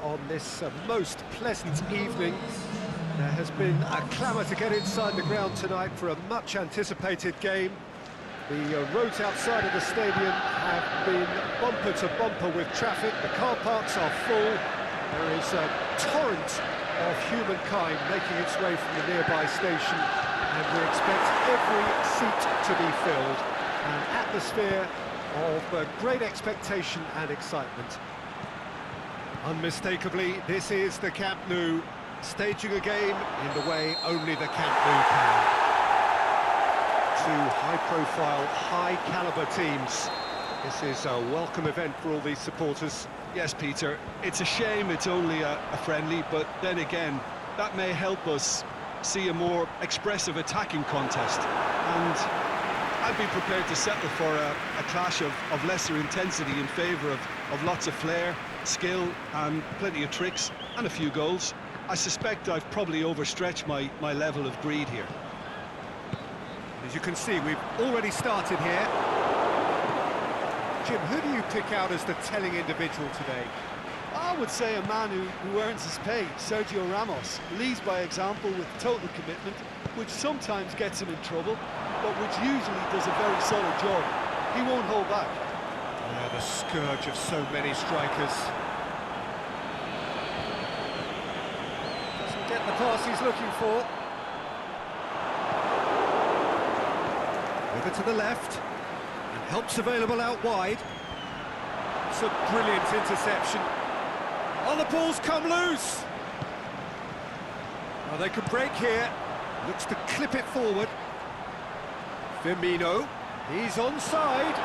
on this most pleasant evening. There has been a clamour to get inside the ground tonight for a much-anticipated game. The roads outside of the stadium have been bumper to bumper with traffic. The car parks are full. There is a torrent of humankind making its way from the nearby station, and we expect every seat to be filled. An atmosphere of great expectation and excitement. Unmistakably, this is the Camp Nou, staging a game in the way only the Camp Nou can. Two high-profile, high-caliber teams. This is a welcome event for all these supporters. Yes, Peter, it's a shame it's only a friendly, but then again, that may help us see a more expressive attacking contest. And I'd be prepared to settle for a clash of lesser intensity in favour of lots of flair, skill and plenty of tricks and a few goals. I suspect I've probably overstretched my level of greed here. As you can see, we've already started here. Jim, who do you pick out as the telling individual today? I would say a man who earns his pay, Sergio Ramos. Leads by example with total commitment, which sometimes gets him in trouble, but which usually does a very solid job. He won't hold back. Yeah, the scourge of so many strikers. Doesn't get the pass he's looking for. Over to the left, and help's available out wide. It's a brilliant interception. Oh, the ball's come loose! Well, they could break here. Looks to clip it forward. Firmino, he's onside.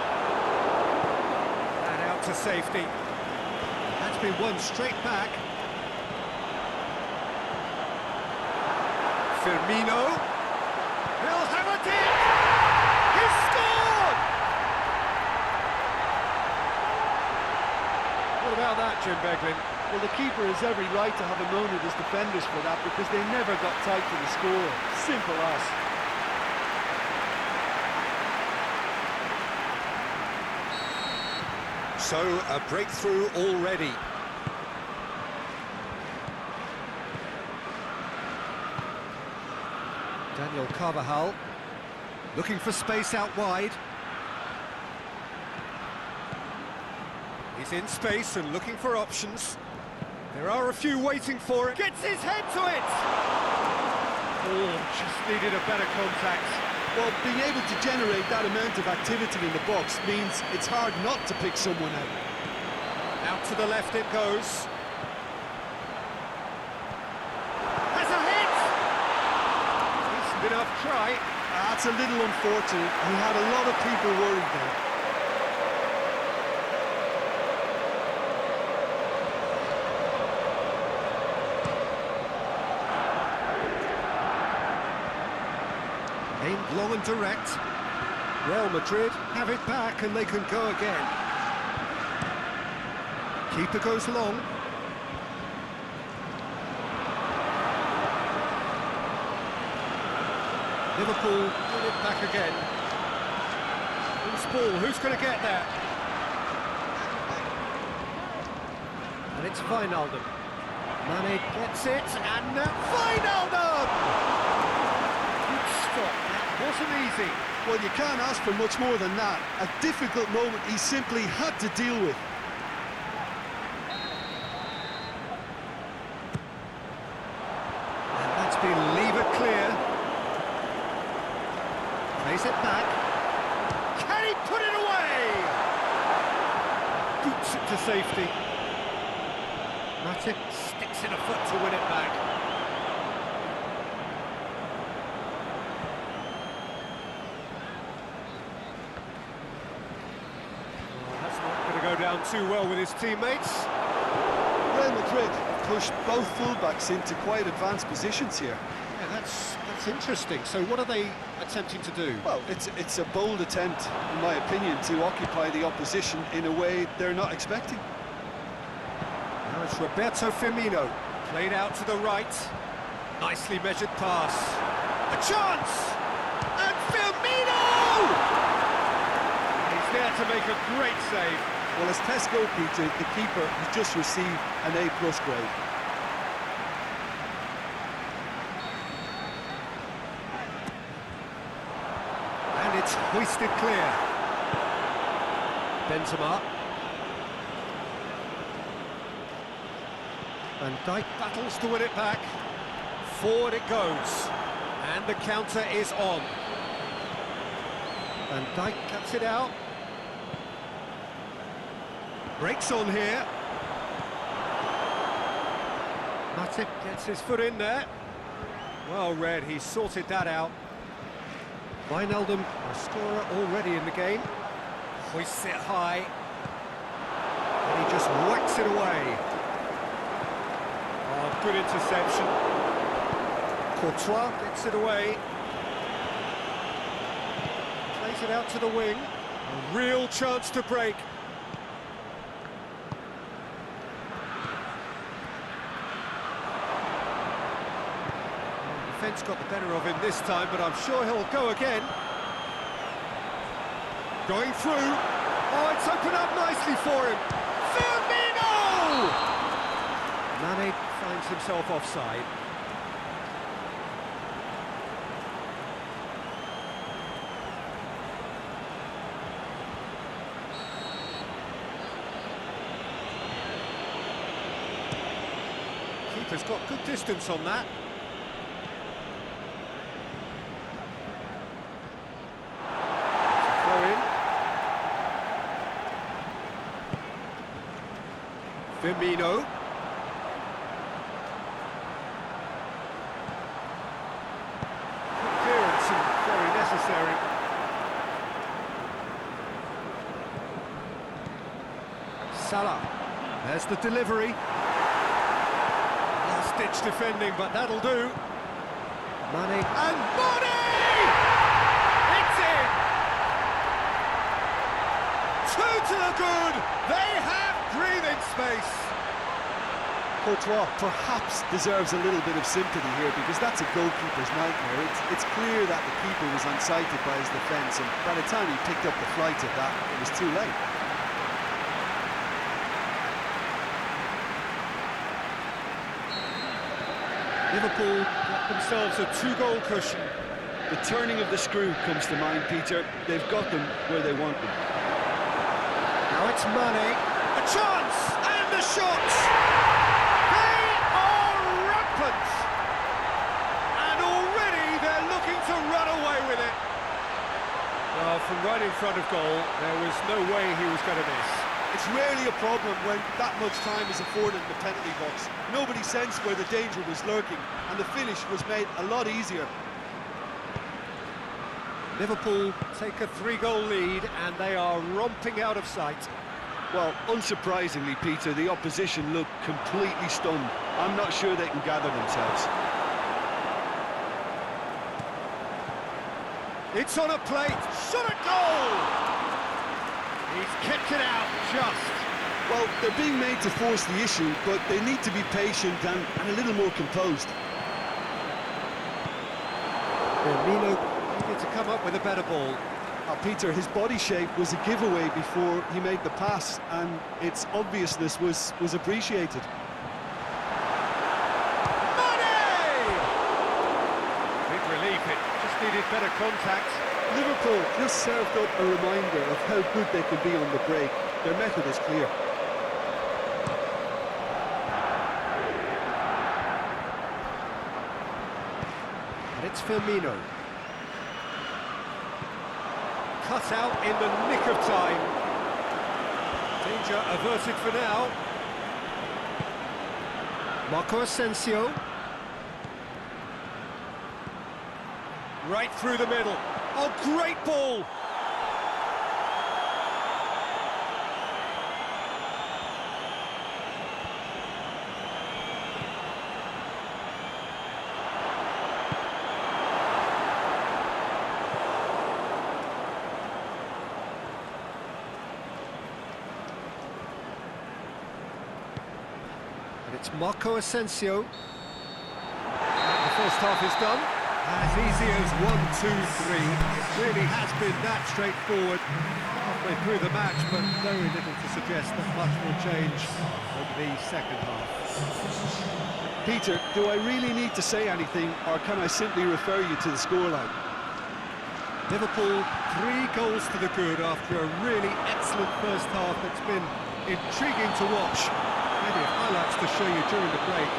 And out to safety. That's been won straight back. Firmino, he'll have a dip! He's scored! What about that, Jim Beglin? Well, the keeper has every right to have a moan at his defenders for that, because they never got tight to the score. Simple as. So, a breakthrough already. Daniel Carvajal, looking for space out wide. He's in space and looking for options. There are a few waiting for it. Gets his head to it! Oh, just needed a better contact. Well, being able to generate that amount of activity in the box means it's hard not to pick someone out. Out to the left it goes. Has a hit! Decent enough try. That's a little unfortunate. He had a lot of people worried there. Aimed long and direct. Real Madrid have it back and they can go again. Keeper goes long. Liverpool win it back again. Loose ball, who's going to get there? And it's Wijnaldum. Mane gets it, and Wijnaldum! Good stop, that wasn't easy. Well, you can't ask for much more than that. A difficult moment he simply had to deal with. And that's been levered clear. Plays it back. Can he put it away? Boots it to safety. Matip sticks in a foot to win it back. Well, that's not going to go down too well with his teammates. Real Madrid have pushed both fullbacks into quite advanced positions here. Yeah, that's interesting. So what are they attempting to do? Well, it's a bold attempt, in my opinion, to occupy the opposition in a way they're not expecting. Now it's Roberto Firmino, played out to the right. Nicely measured pass. A chance! And Firmino! He's there to make a great save. Well, as tests go, Peter, the keeper has just received an A+ grade. And it's hoisted clear. Benzema. Van Dijk battles to win it back. Forward it goes. And the counter is on. Van Dijk cuts it out. Breaks on here. Matip gets his foot in there. Well read, he sorted that out. Wijnaldum, a scorer already in the game. Hoists it high. And he just whacks it away. Oh, good interception. Courtois gets it away. Plays it out to the wing. A real chance to break. Defence got the better of him this time, but I'm sure he'll go again. Going through. Oh, it's opened up nicely for him. Firmino! Mane finds himself offside. Keeper's got good distance on that. Firmino. Clearance and very necessary. Salah. There's the delivery. Last-ditch defending, but that'll do. Mane. And Mane! It's in! Two to the good! They have breathing space. Courtois perhaps deserves a little bit of sympathy here because that's a goalkeeper's nightmare. It's clear that the keeper was unsighted by his defence, and by the time he picked up the flight of that, it was too late. Liverpool got themselves a 2-goal cushion. The turning of the screw comes to mind, Peter. They've got them where they want them. Now it's Mane. A chance! And the shots! They are rampant! And already they're looking to run away with it. Well, from right in front of goal, there was no way he was going to miss. It's rarely a problem when that much time is afforded in the penalty box. Nobody sensed where the danger was lurking, and the finish was made a lot easier. Liverpool take a 3-goal lead, and they are romping out of sight. Well, unsurprisingly, Peter, the opposition look completely stunned. I'm not sure they can gather themselves. It's on a plate, shot at goal! He's kept it out, just. Well, they're being made to force the issue, but they need to be patient and a little more composed. Firmino needed to come up with a better ball. Peter, his body shape was a giveaway before he made the pass, and its obviousness was appreciated. Mane! Big relief, it just needed better contact. Liverpool just served up a reminder of how good they can be on the break. Their method is clear. And it's Firmino. Cut out in the nick of time. Danger averted for now. Marco Asensio. Right through the middle. Oh, great ball! And it's Marco Asensio. The first half is done. As easy as 1, 2, 3. It really has been that straightforward. halfway through the match, but very little to suggest that much will change over the second half. Peter, do I really need to say anything, or can I simply refer you to the scoreline? Liverpool 3 goals to the good after a really excellent first half that's been intriguing to watch. Plenty of highlights to show you during the break.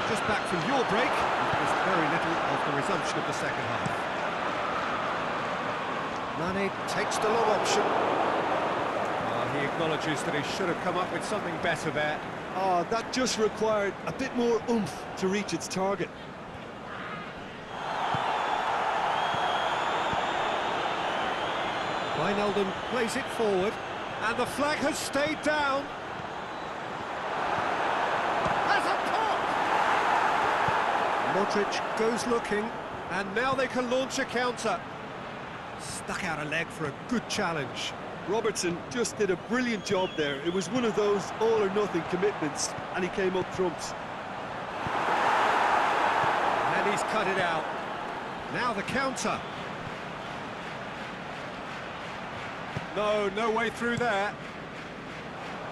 Just back from your break, there's very little of the resumption of the second half. Mane takes the long option. He acknowledges that he should have come up with something better there. Oh, that just required a bit more oomph to reach its target. Wijnaldum plays it forward, and the flag has stayed down. Has a pop! Modric goes looking, and now they can launch a counter. Stuck out a leg for a good challenge. Robertson just did a brilliant job there. It was one of those all-or-nothing commitments, and he came up trumps. And he's cut it out. Now the counter. No way through there.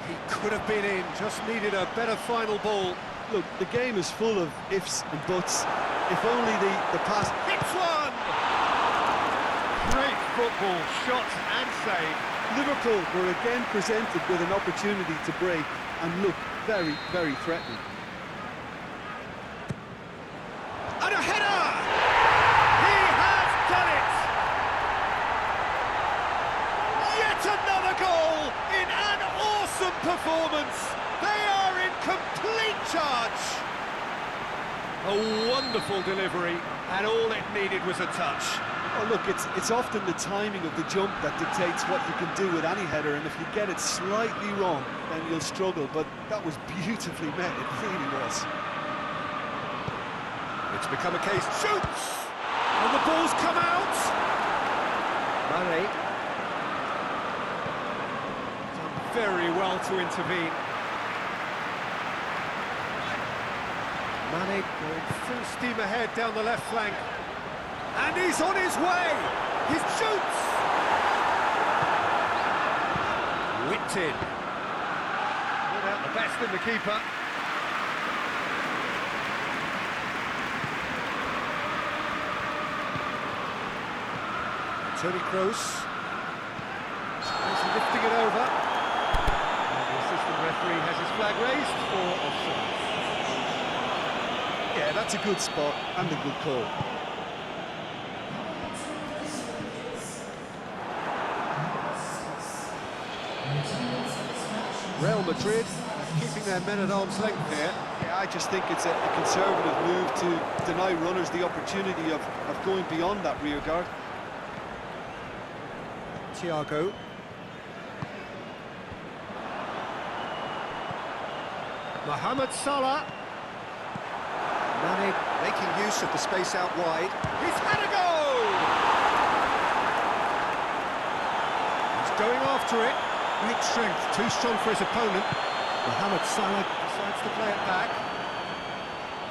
He could have been in, just needed a better final ball. Look, the game is full of ifs and buts. If only the pass... Hits one! Great football, shot and save. Liverpool were again presented with an opportunity to break and look very, very threatening. And a header! He has done it! Yet another goal in an awesome performance. They are in complete charge. A wonderful delivery, and all it needed was a touch. Oh, look, it's often the timing of the jump that dictates what you can do with any header, and if you get it slightly wrong, then you'll struggle, but that was beautifully met, it really was. It's become a case, shoots! And the ball's come out! Mane. Done very well to intervene. Mane going full steam ahead down the left flank. And he's on his way! He shoots! Whipped in. Not out the best in the keeper. Toni Kroos. He's lifting it over. And the assistant referee has his flag raised for offside. Yeah, that's a good spot and a good call. Real Madrid keeping their men at arm's length here. Yeah, I just think it's a conservative move to deny runners the opportunity of going beyond that rear guard. Thiago. Mohamed Salah. Mane making use of the space out wide. He's had a goal! He's going after it. Great strength, too strong for his opponent. Mohamed Salah decides to play it back.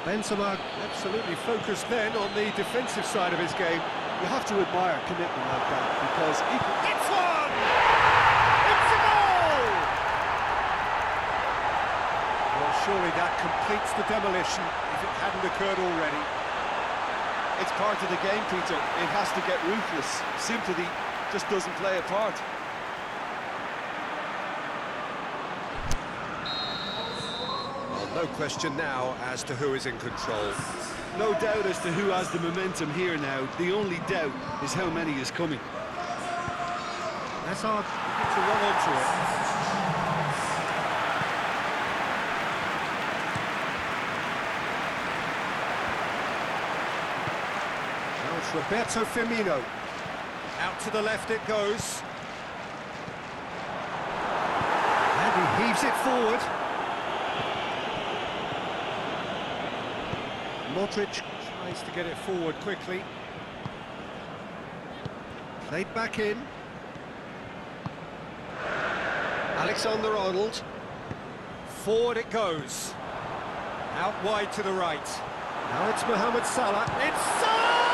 Benzema absolutely focused then on the defensive side of his game. You have to admire commitment like that, because It's one! It's a goal! Well, surely that completes the demolition if it hadn't occurred already. it's part of the game, Peter. It has to get ruthless. Sympathy just doesn't play a part. No question now as to who is in control. No doubt as to who has the momentum here now. The only doubt is how many is coming. Hazard begins to run onto it. Now it's Roberto Firmino. Out to the left it goes. And he heaves it forward. Modric tries to get it forward quickly. Played back in. Alexander-Arnold. Forward it goes. Out wide to the right. Now it's Mohamed Salah. It's Salah!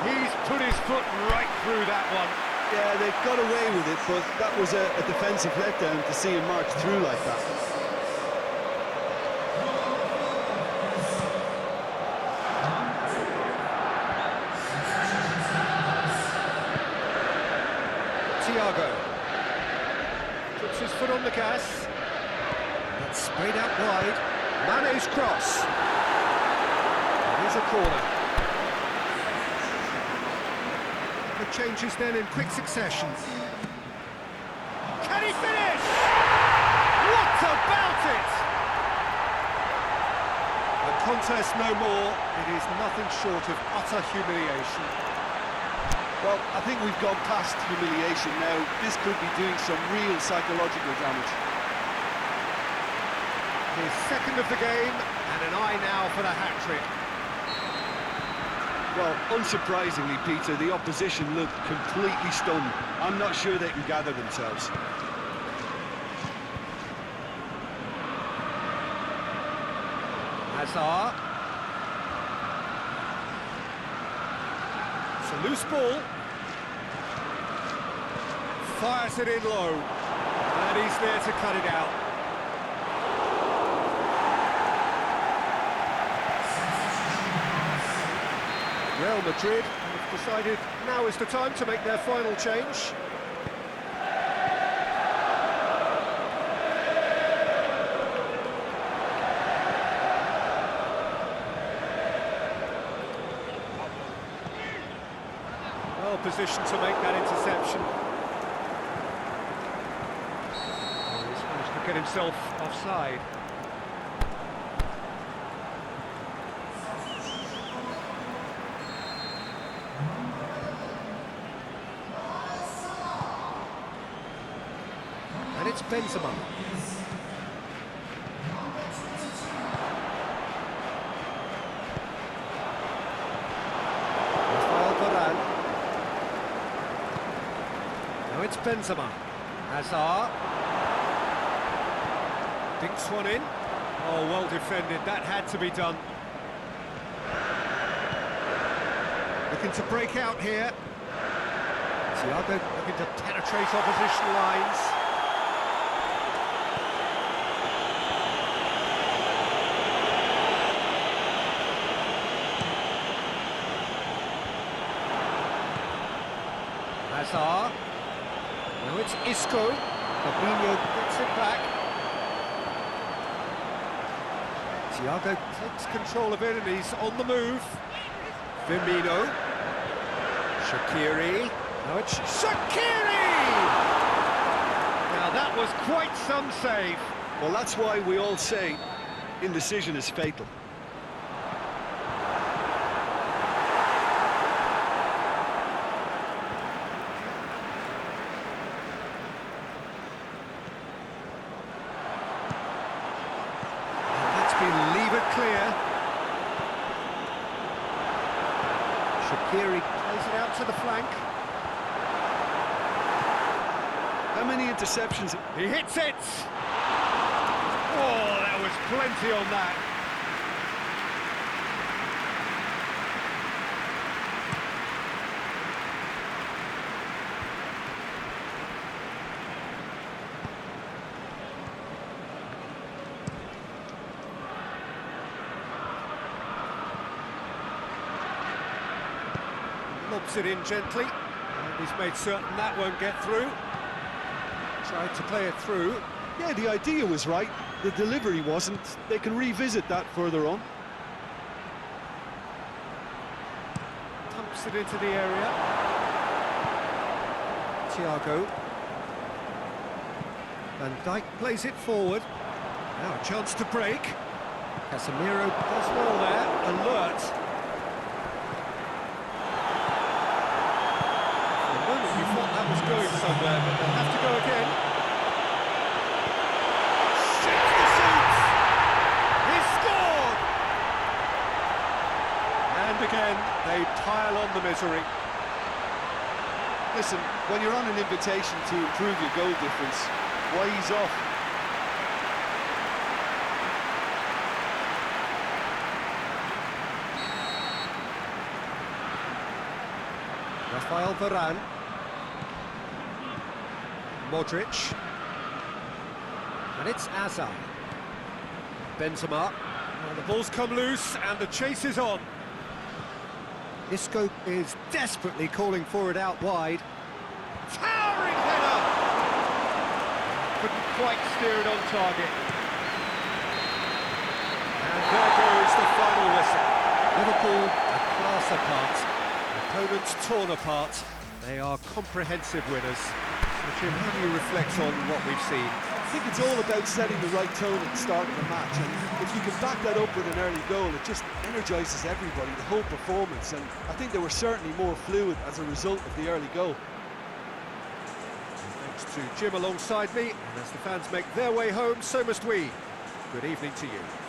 He's put his foot right through that one. Yeah, they got away with it, but that was a defensive letdown to see him march through like that. Thiago puts his foot on the gas. That's sprayed out wide. Mane's cross. Here's a corner. The changes then in quick succession. Can he finish? What about it? The contest no more. It is nothing short of utter humiliation. Well, I think we've gone past humiliation now. This could be doing some real psychological damage. His second of the game, and an eye now for the hat-trick. Well, unsurprisingly, Peter, the opposition looked completely stunned. I'm not sure they can gather themselves. Hazard. It's a loose ball. Fires it in low. And he's there to cut it out. Real Madrid have decided now is the time to make their final change. Well positioned to make that interception. He's managed to get himself offside. And it's Benzema. Rafael Varane. Now it's Benzema. Hazard. Dinks one in. Oh, well defended. That had to be done. Looking to break out here. Thiago looking to penetrate opposition lines. Hazard. Now it's Isco. Fabinho gets it back. Thiago takes control of it and he's on the move. Firmino. Shaqiri. Now it's Shaqiri! Now that was quite some save. Well, that's why we all say indecision is fatal. Leave it clear. Shaqiri plays it out to the flank. How many interceptions? He hits it! Oh, there was plenty on that. Lobs it in gently, and he's made certain that won't get through. Tried to play it through. Yeah, the idea was right. The delivery wasn't. They can revisit that further on. Dumps it into the area. Thiago. Van Dijk plays it forward. Now a chance to break. Casemiro does well there, alert. You thought that was going somewhere, but they'll have to go again. Shoots the shoots! He's scored! And again, they pile on the misery. Listen, when you're on an invitation to improve your goal difference, why ease off? Rafael Varane. Modric. And it's Azar. Benzema. And the ball's come loose and the chase is on. Isco is desperately calling for it out wide. Towering header! Couldn't quite steer it on target. And there goes the final whistle. Liverpool a class apart. Opponents torn apart. They are comprehensive winners. So Jim, how do you reflect on what we've seen? I think it's all about setting the right tone at the start of the match, and if you can back that up with an early goal, it just energises everybody, the whole performance, and I think they were certainly more fluid as a result of the early goal. Thanks to Jim alongside me, and as the fans make their way home, so must we. Good evening to you.